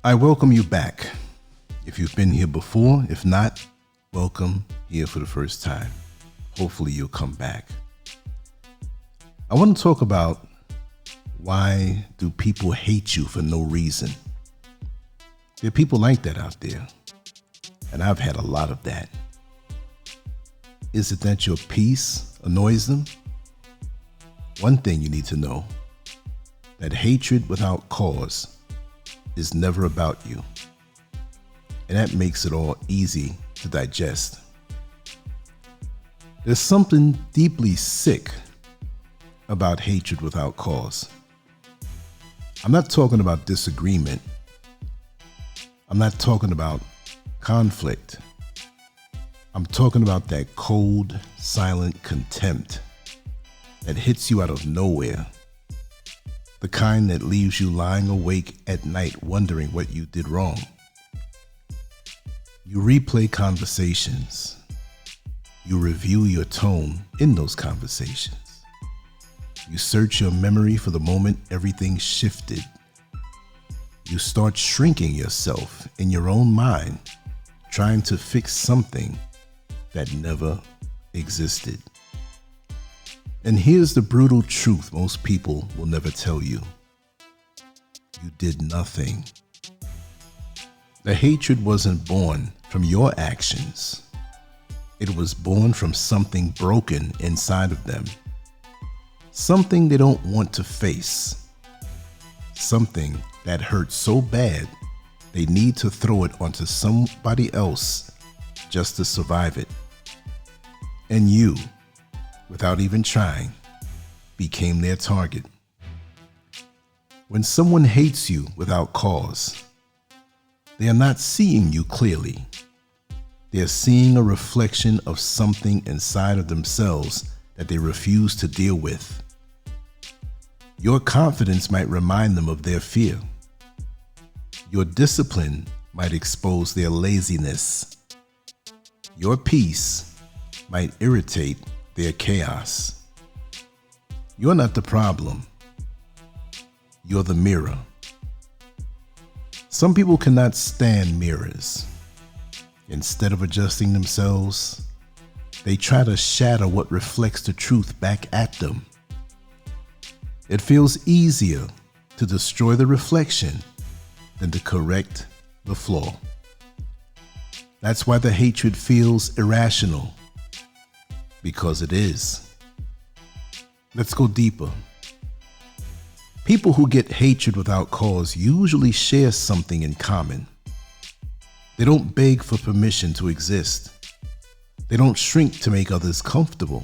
I welcome you back. If you've been here before, if not, welcome here for the first time. Hopefully you'll come back. I want to talk about why do people hate you for no reason? There are people like that out there, and I've had a lot of that. Is it that your peace annoys them? One thing you need to know, that hatred without cause is never about you. And that makes it all easy to digest. There's something deeply sick about hatred without cause. I'm not talking about disagreement. I'm not talking about conflict. I'm talking about that cold, silent contempt that hits you out of nowhere. The kind that leaves you lying awake at night wondering what you did wrong. You replay conversations. You review your tone in those conversations. You search your memory for the moment everything shifted. You start shrinking yourself in your own mind, trying to fix something that never existed. And here's the brutal truth most people will never tell you. You did nothing. The hatred wasn't born from your actions. It was born from something broken inside of them. Something they don't want to face. Something that hurts so bad they need to throw it onto somebody else just to survive it. And you, without even trying, became their target. When someone hates you without cause, they are not seeing you clearly. They are seeing a reflection of something inside of themselves that they refuse to deal with. Your confidence might remind them of their fear. Your discipline might expose their laziness. Your peace might irritate their chaos. You're not the problem. You're the mirror. Some people cannot stand mirrors. Instead of adjusting themselves, they try to shatter what reflects the truth back at them. It feels easier to destroy the reflection than to correct the flaw. That's why the hatred feels irrational, because it is. Let's go deeper. People who get hatred without cause usually share something in common. They don't beg for permission to exist. They don't shrink to make others comfortable.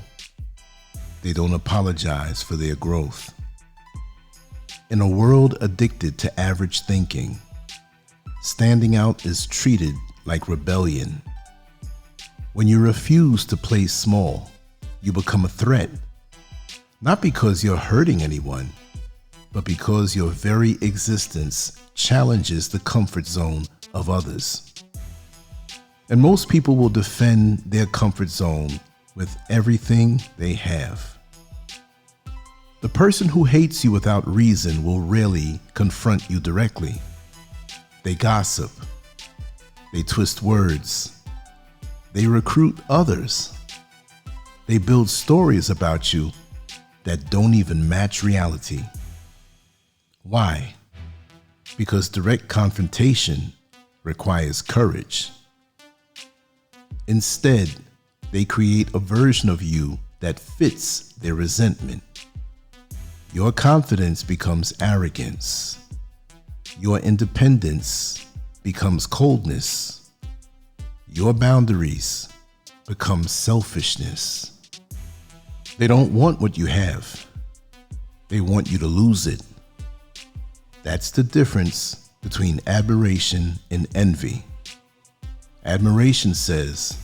They don't apologize for their growth. In a world addicted to average thinking, standing out is treated like rebellion. When you refuse to play small, you become a threat. Not because you're hurting anyone, but because your very existence challenges the comfort zone of others. And most people will defend their comfort zone with everything they have. The person who hates you without reason will rarely confront you directly. They gossip. They twist words. They recruit others. They build stories about you that don't even match reality. Why? Because direct confrontation requires courage. Instead, they create a version of you that fits their resentment. Your confidence becomes arrogance. Your independence becomes coldness. Your boundaries become selfishness. They don't want what you have. They want you to lose it. That's the difference between admiration and envy. Admiration says,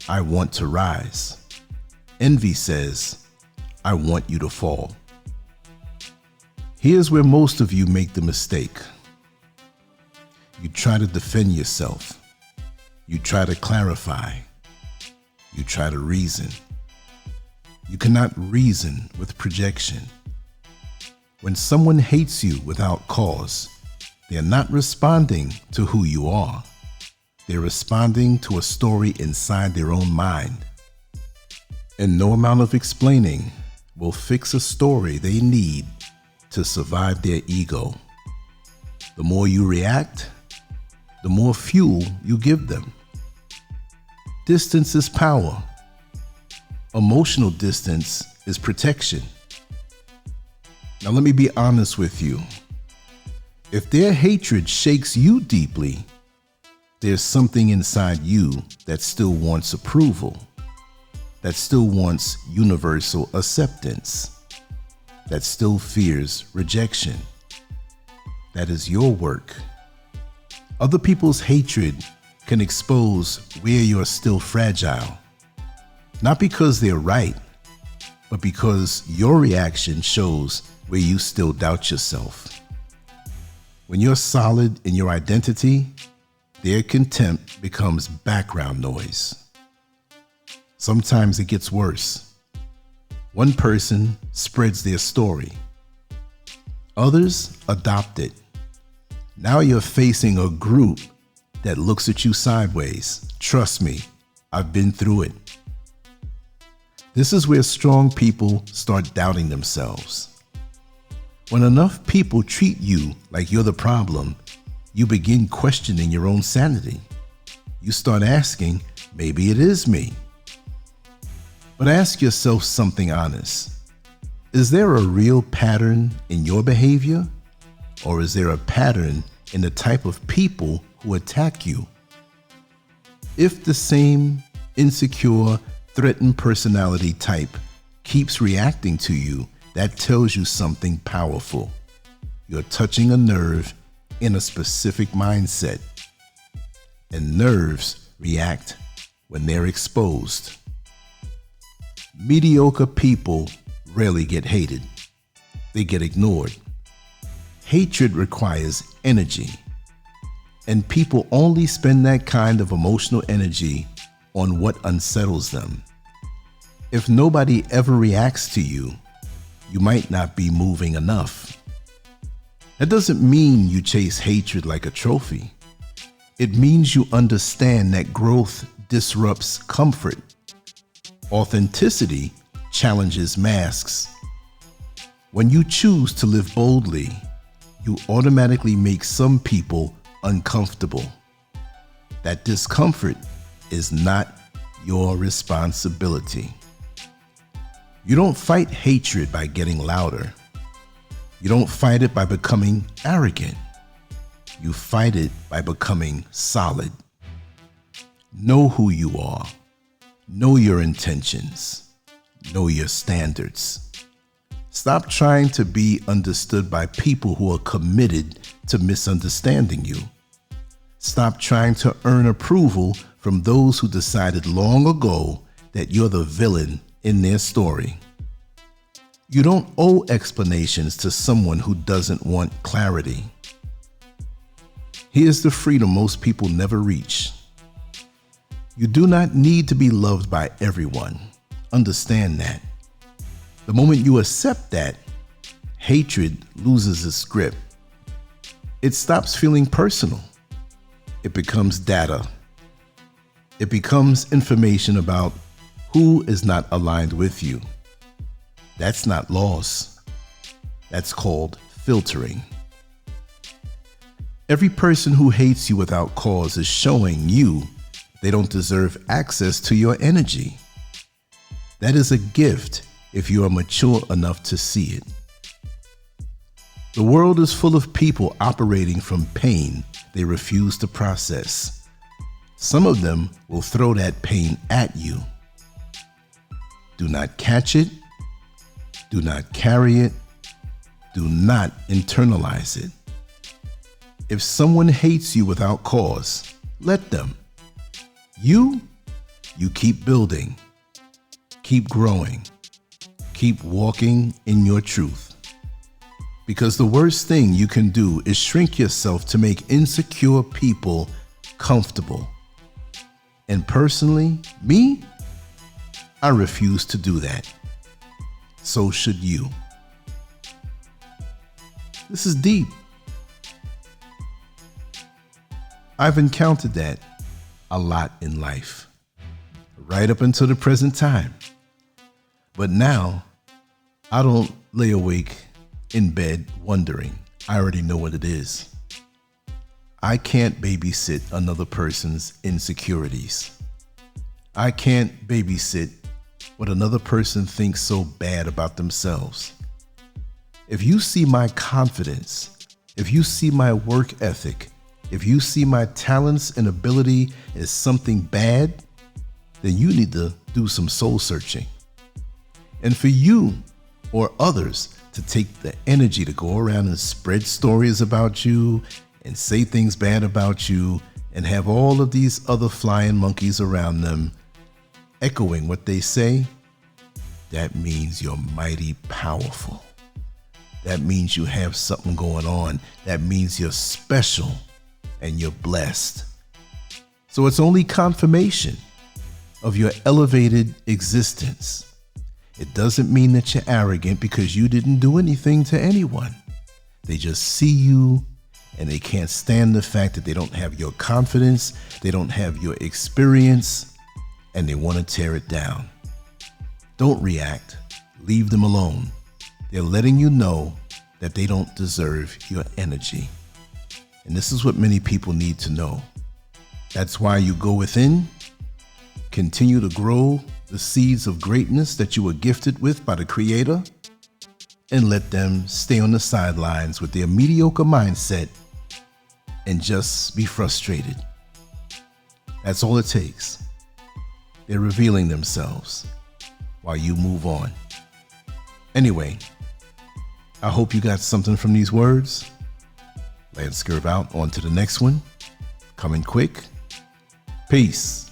I want to rise. Envy says, I want you to fall. Here's where most of you make the mistake. You try to defend yourself. You try to clarify. You try to reason. You cannot reason with projection. When someone hates you without cause, They're not responding to who you are. They're responding to a story inside their own mind. And no amount of explaining will fix a story they need to survive their ego. The more you react, the more fuel you give them. Distance is power. Emotional distance is protection. Now let me be honest with you. If their hatred shakes you deeply, there's something inside you that still wants approval, that still wants universal acceptance, that still fears rejection. That is your work. Other people's hatred can expose where you're still fragile, not because they're right, but because your reaction shows where you still doubt yourself. When you're solid in your identity, their contempt becomes background noise. Sometimes it gets worse. One person spreads their story. Others adopt it. Now you're facing a group that looks at you sideways. Trust me, I've been through it. This is where strong people start doubting themselves. When enough people treat you like you're the problem, you begin questioning your own sanity. You start asking, maybe it is me. But ask yourself something honest. Is there a real pattern in your behavior? Or is there a pattern in the type of people who attack you? If the same insecure, threatened personality type keeps reacting to you, that tells you something powerful. You're touching a nerve in a specific mindset. And nerves react when they're exposed. Mediocre people rarely get hated. They get ignored. Hatred requires energy. And people only spend that kind of emotional energy on what unsettles them. If nobody ever reacts to you, you might not be moving enough. That doesn't mean you chase hatred like a trophy. It means you understand that growth disrupts comfort. Authenticity challenges masks. When you choose to live boldly, you automatically make some people uncomfortable. That discomfort is not your responsibility. You don't fight hatred by getting louder. You don't fight it by becoming arrogant. You fight it by becoming solid. Know who you are. Know your intentions. Know your standards. Stop trying to be understood by people who are committed to misunderstanding you. Stop trying to earn approval from those who decided long ago that you're the villain in their story. You don't owe explanations to someone who doesn't want clarity. Here's the freedom most people never reach. You do not need to be loved by everyone. Understand that. The moment you accept that, hatred loses its grip. It stops feeling personal. It becomes data. It becomes information about who is not aligned with you. That's not loss. That's called filtering. Every person who hates you without cause is showing you they don't deserve access to your energy. That is a gift if you are mature enough to see it. The world is full of people operating from pain they refuse to process. Some of them will throw that pain at you. Do not catch it. Do not carry it. Do not internalize it. If someone hates you without cause, let them. You keep building. Keep growing. Keep walking in your truth. Because the worst thing you can do is shrink yourself to make insecure people comfortable. And personally, me, I refuse to do that. So should you. This is deep. I've encountered that a lot in life, right up until the present time. But now, I don't lay awake in bed wondering. I already know what it is. I can't babysit another person's insecurities. I can't babysit what another person thinks so bad about themselves. If you see my confidence, if you see my work ethic, if you see my talents and ability as something bad, then you need to do some soul searching. And for you or others to take the energy to go around and spread stories about you and say things bad about you and have all of these other flying monkeys around them echoing what they say, that means you're mighty powerful. That means you have something going on. That means you're special and you're blessed. So it's only confirmation of your elevated existence. It doesn't mean that you're arrogant because you didn't do anything to anyone. They just see you and they can't stand the fact that they don't have your confidence, they don't have your experience, and they want to tear it down. Don't react. Leave them alone. They're letting you know that they don't deserve your energy. And this is what many people need to know. That's why you go within, continue to grow the seeds of greatness that you were gifted with by the Creator, and let them stay on the sidelines with their mediocre mindset and just be frustrated. That's all it takes. They're revealing themselves while you move on. Anyway, I hope you got something from these words. LanceScurv out. On to the next one. Coming quick. Peace.